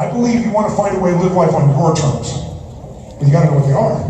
I believe you want to find a way to live life on your terms, but you got to know what they are.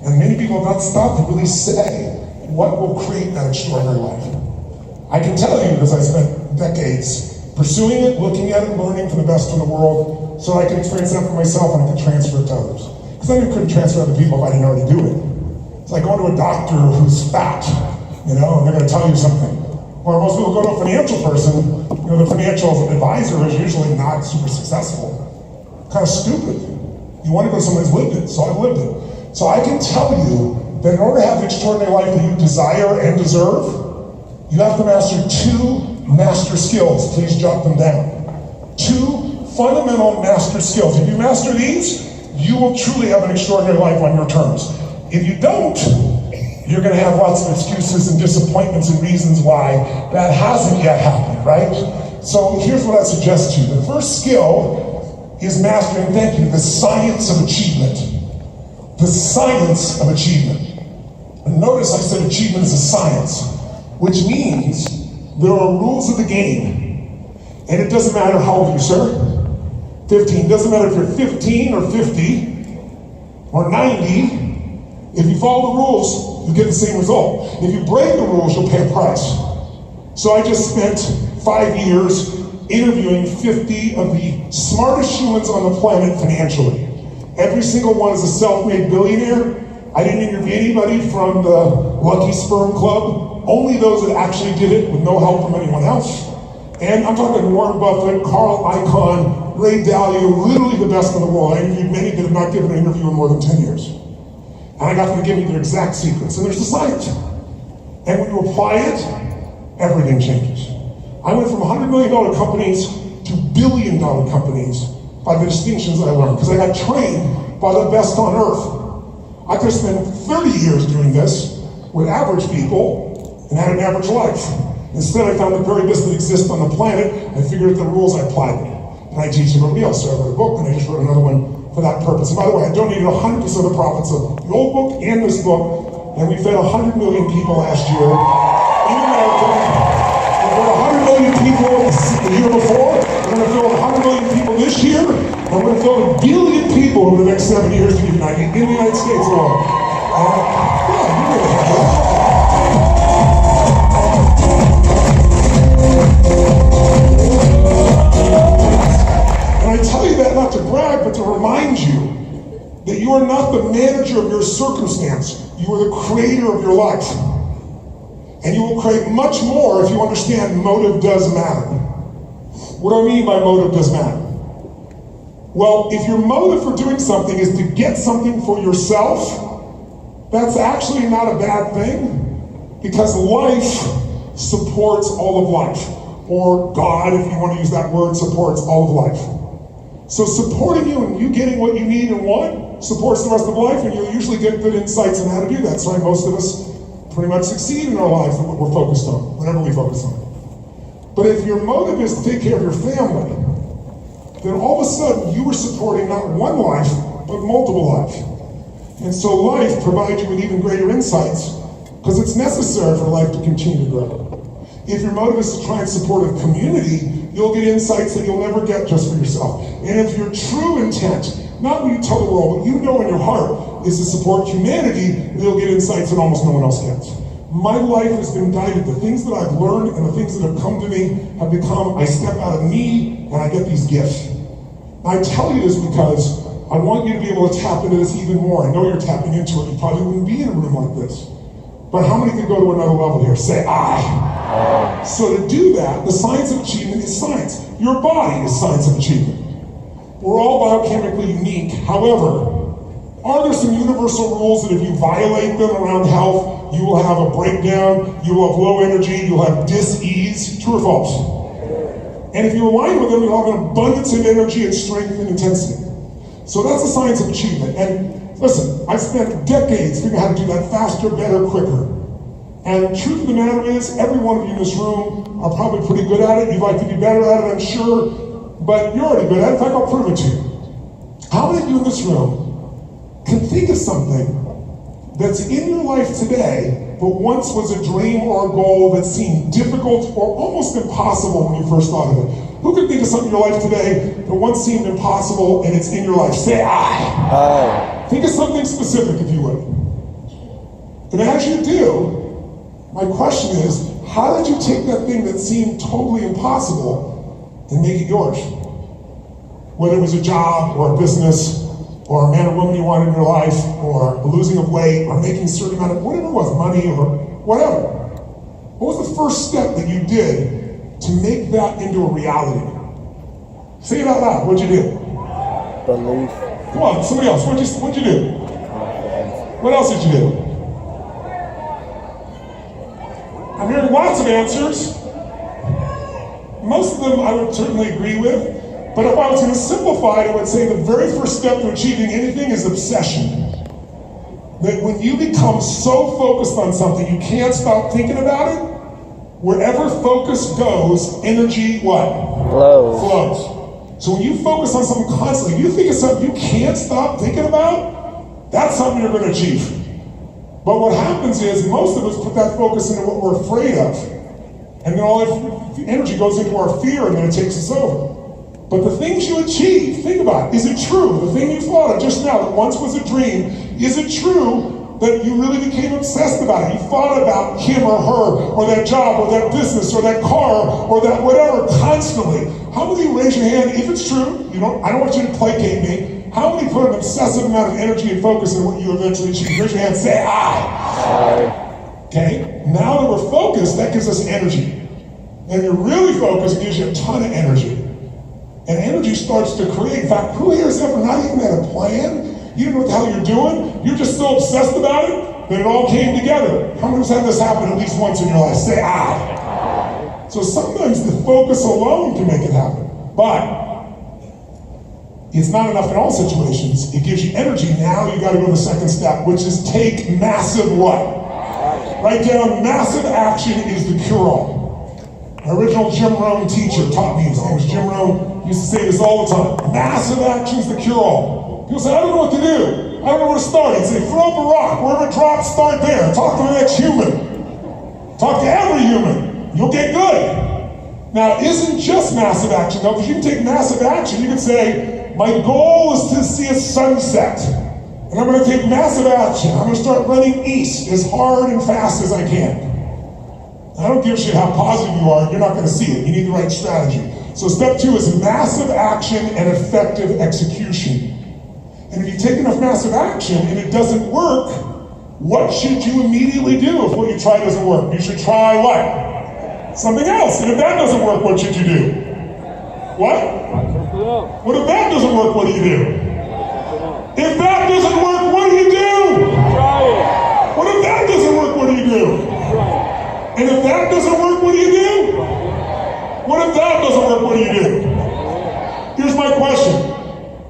And many people have not stopped to really say what will create that extraordinary life. I can tell you, because I spent decades pursuing it, looking at it, learning from the best in the world, so I can experience that for myself and I can transfer it to others. Because I couldn't transfer it to other people if I didn't already do it. It's like going to a doctor who's fat, and they're going to tell you something. Or most people go to a financial person, the financial advisor is usually not super successful. Kind of stupid. You want to go to someone who's lived it, so I've lived it. So I can tell you that in order to have the extraordinary life that you desire and deserve, you have to master 2 master skills. Please jot them down. 2 fundamental master skills. If you master these, you will truly have an extraordinary life on your terms. If you don't, you're going to have lots of excuses and disappointments and reasons why that hasn't yet happened, right? So here's what I suggest to you. The first skill is mastering, thank you, the science of achievement. The science of achievement. And notice I said achievement is a science, which means there are rules of the game. And it doesn't matter how old you are, sir. 15. Doesn't matter if you're 15 or 50 or 90. If you follow the rules, you get the same result. If you break the rules, you'll pay a price. So I just spent 5 years interviewing 50 of the smartest humans on the planet financially. Every single one is a self-made billionaire. I didn't interview anybody from the Lucky Sperm Club. Only those that actually did it with no help from anyone else. And I'm talking Warren Buffett, Carl Icahn, Ray Dalio, literally the best in the world. I interviewed many that have not given an interview in more than 10 years. And I got them to give me their exact secrets. And there's the science. And when you apply it, everything changes. I went from $100 million companies to billion-dollar companies by the distinctions I learned, because I got trained by the best on earth. I could have spent 30 years doing this with average people and had an average life. Instead, I found the very best that exists on the planet. I figured out the rules, I applied them. And I teach everybody else. So I wrote a book, and I just wrote another one for that purpose. And by the way, I donated 100% of the profits of the old book and this book, and we fed 100 million people last year in America. We fed 100 million people the year before. We're going to fill 100 million people this year, and we're going to fill 1 billion people over the next 7 years to give you an idea, in the United States alone. Yeah, you really have that. And I tell you that not to brag, but to remind you that you are not the manager of your circumstance. You are the creator of your life. And you will create much more if you understand motive does matter. What do I mean by motive does matter? Well, if your motive for doing something is to get something for yourself, that's actually not a bad thing, because life supports all of life. Or God, if you want to use that word, supports all of life. So supporting you and you getting what you need and want supports the rest of life, and you'll usually get good insights on how to do that. That's why most of us pretty much succeed in our life in what we're focused on, whatever we focus on. But if your motive is to take care of your family, then all of a sudden you are supporting not one life, but multiple lives. And so life provides you with even greater insights, because it's necessary for life to continue to grow. If your motive is to try and support a community, you'll get insights that you'll never get just for yourself. And if your true intent, not what you tell the world, what you know in your heart, is to support humanity, you'll get insights that almost no one else gets. My life has been guided. The things that I've learned and the things that have come to me have become, I step out of me and I get these gifts. I tell you this because I want you to be able to tap into this even more. I know you're tapping into it. You probably wouldn't be in a room like this. But how many could go to another level here? Say, I. So to do that, the science of achievement is science. Your body is science of achievement. We're all biochemically unique. However, are there some universal rules that if you violate them around health, you will have a breakdown, you will have low energy, you'll have dis-ease? True or false? And if you align with them, you'll have an abundance of energy and strength and intensity. So that's the science of achievement. And listen, I've spent decades figuring out how to do that faster, better, quicker. And the truth of the matter is, every one of you in this room are probably pretty good at it. You'd like to be better at it, I'm sure, but you're already good at it. In fact, I'll prove it to you. How many of you in this room can think of something that's in your life today, but once was a dream or a goal that seemed difficult or almost impossible when you first thought of it? Who can think of something in your life today that once seemed impossible and it's in your life? Say I. Think of something specific, if you would. And as you do, my question is, how did you take that thing that seemed totally impossible and make it yours? Whether it was a job or a business or a man or woman you wanted in your life or a losing of weight or making a certain amount of, whatever it was, money or whatever. What was the first step that you did to make that into a reality? Say it out loud. What'd you do? Belief. Come on, somebody else. What'd you do? What else did you do? I'm hearing lots of answers. Most of them I would certainly agree with. But if I was going to simplify it, I would say the very first step to achieving anything is obsession. That when you become so focused on something, you can't stop thinking about it. Wherever focus goes, energy what? Flows. So when you focus on something constantly, if you think of something you can't stop thinking about, that's something you're going to achieve. But what happens is most of us put that focus into what we're afraid of. And then all the energy goes into our fear and then it takes us over. But the things you achieve, think about it. Is it true? The thing you thought of just now that once was a dream, is it true that you really became obsessed about it? You thought about him or her, or that job, or that business, or that car, or that whatever constantly. How many of you raise your hand if it's true? I don't want you to placate me. How many put an obsessive amount of energy and focus in what you eventually achieve? Raise your hand, say I. Okay, now that we're focused, that gives us energy. And you're really focused, it gives you a ton of energy. And energy starts to create. In fact, who here has ever not even had a plan? You don't know what the hell you're doing. You're just so obsessed about it that it all came together. How many times had this happen at least once in your life? Say I. So sometimes the focus alone can make it happen. But it's not enough in all situations. It gives you energy. Now you got to go to the second step, which is take massive what? Write down massive action is the cure-all. My original Jim Rohn teacher taught me, his name was Jim Rohn, he used to say this all the time. Massive action's the cure-all. People say, I don't know what to do. I don't know where to start. He'd say, throw up a rock. Wherever it drops, start there. Talk to the next human. Talk to every human. You'll get good. Now, it isn't just massive action, though, because you can take massive action. You can say, my goal is to see a sunset. And I'm going to take massive action. I'm going to start running east as hard and fast as I can. I don't give a shit how positive you are, you're not going to see it. You need the right strategy. So step 2 is massive action and effective execution. And if you take enough massive action and it doesn't work, what should you immediately do if what you try doesn't work? You should try what? Something else. And if that doesn't work, what should you do? What? What if that doesn't work, what do you do? If that doesn't work, what do you do? Try it. What if that doesn't work, what do you do? And if that doesn't work, what do you do? What if that doesn't work, what do you do? Here's my question.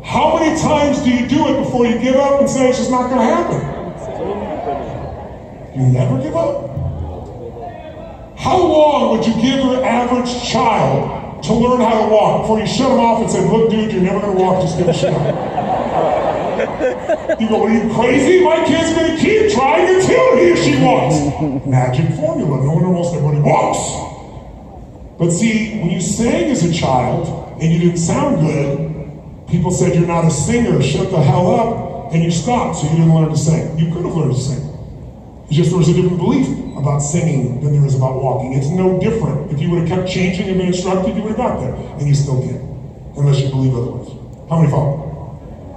How many times do you do it before you give up and say it's just not going to happen? You never give up? How long would you give your average child to learn how to walk before you shut them off and say, look, dude, you're never going to walk, just give a shot? You go, are you crazy? My kid's going to keep trying until he or she walks. Magic formula. No one almost everybody walks. But see, when you sang as a child and you didn't sound good, people said you're not a singer, shut the hell up, and you stopped, so you didn't learn to sing. You could have learned to sing. It's just there was a different belief about singing than there is about walking. It's no different. If you would have kept changing and been instructed, you would have got there. And you still can't, unless you believe otherwise. How many follow?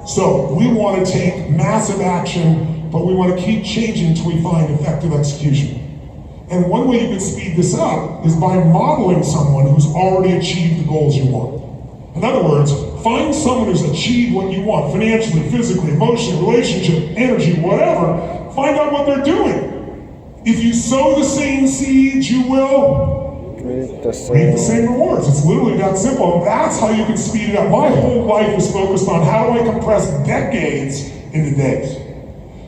So we want to take massive action, but we want to keep changing until we find effective execution. And one way you can speed this up is by modeling someone who's already achieved the goals you want. In other words, find someone who's achieved what you want, financially, physically, emotionally, relationship, energy, whatever. Find out what they're doing. If you sow the same seeds, you will reap the same rewards. It's literally that simple. And that's how you can speed it up. My whole life is focused on how do I compress decades into days.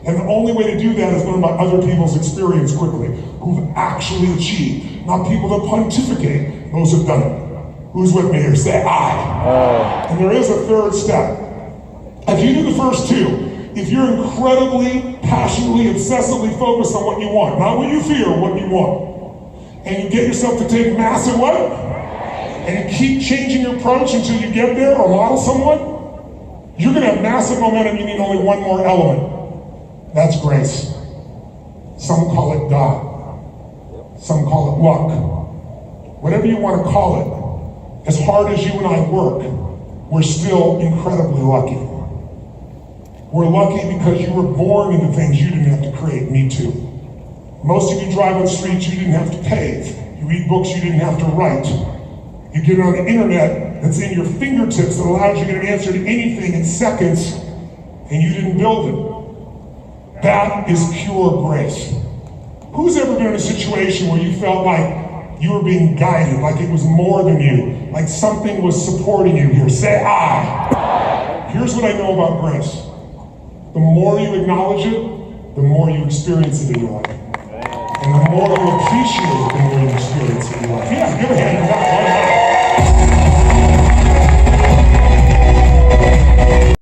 And the only way to do that is learn about other people's experience quickly, who've actually achieved, not people that pontificate, those who've done it. Who's with me here? Say I. And there is a third step. If you do the first two, if you're incredibly, passionately, obsessively focused on what you want, not what you fear, what you want, and you get yourself to take massive what? and keep changing your approach until you get there or model someone, you're going to have massive momentum. You need only one more element. That's grace. Some call it God. Some call it luck. Whatever you want to call it, as hard as you and I work, we're still incredibly lucky. We're lucky because you were born into things you didn't have to create. Me too. Most of you drive on streets you didn't have to pave. You read books you didn't have to write. You get on the internet that's in your fingertips that allows you to get an answer to anything in seconds, and you didn't build it. That is pure grace. Who's ever been in a situation where you felt like you were being guided, like it was more than you, like something was supporting you here? Say, I. Here's what I know about grace. The more you acknowledge it, the more you experience it in your life. And the more you appreciate it, the more you experience it in your life. Yeah, give a hand to that one.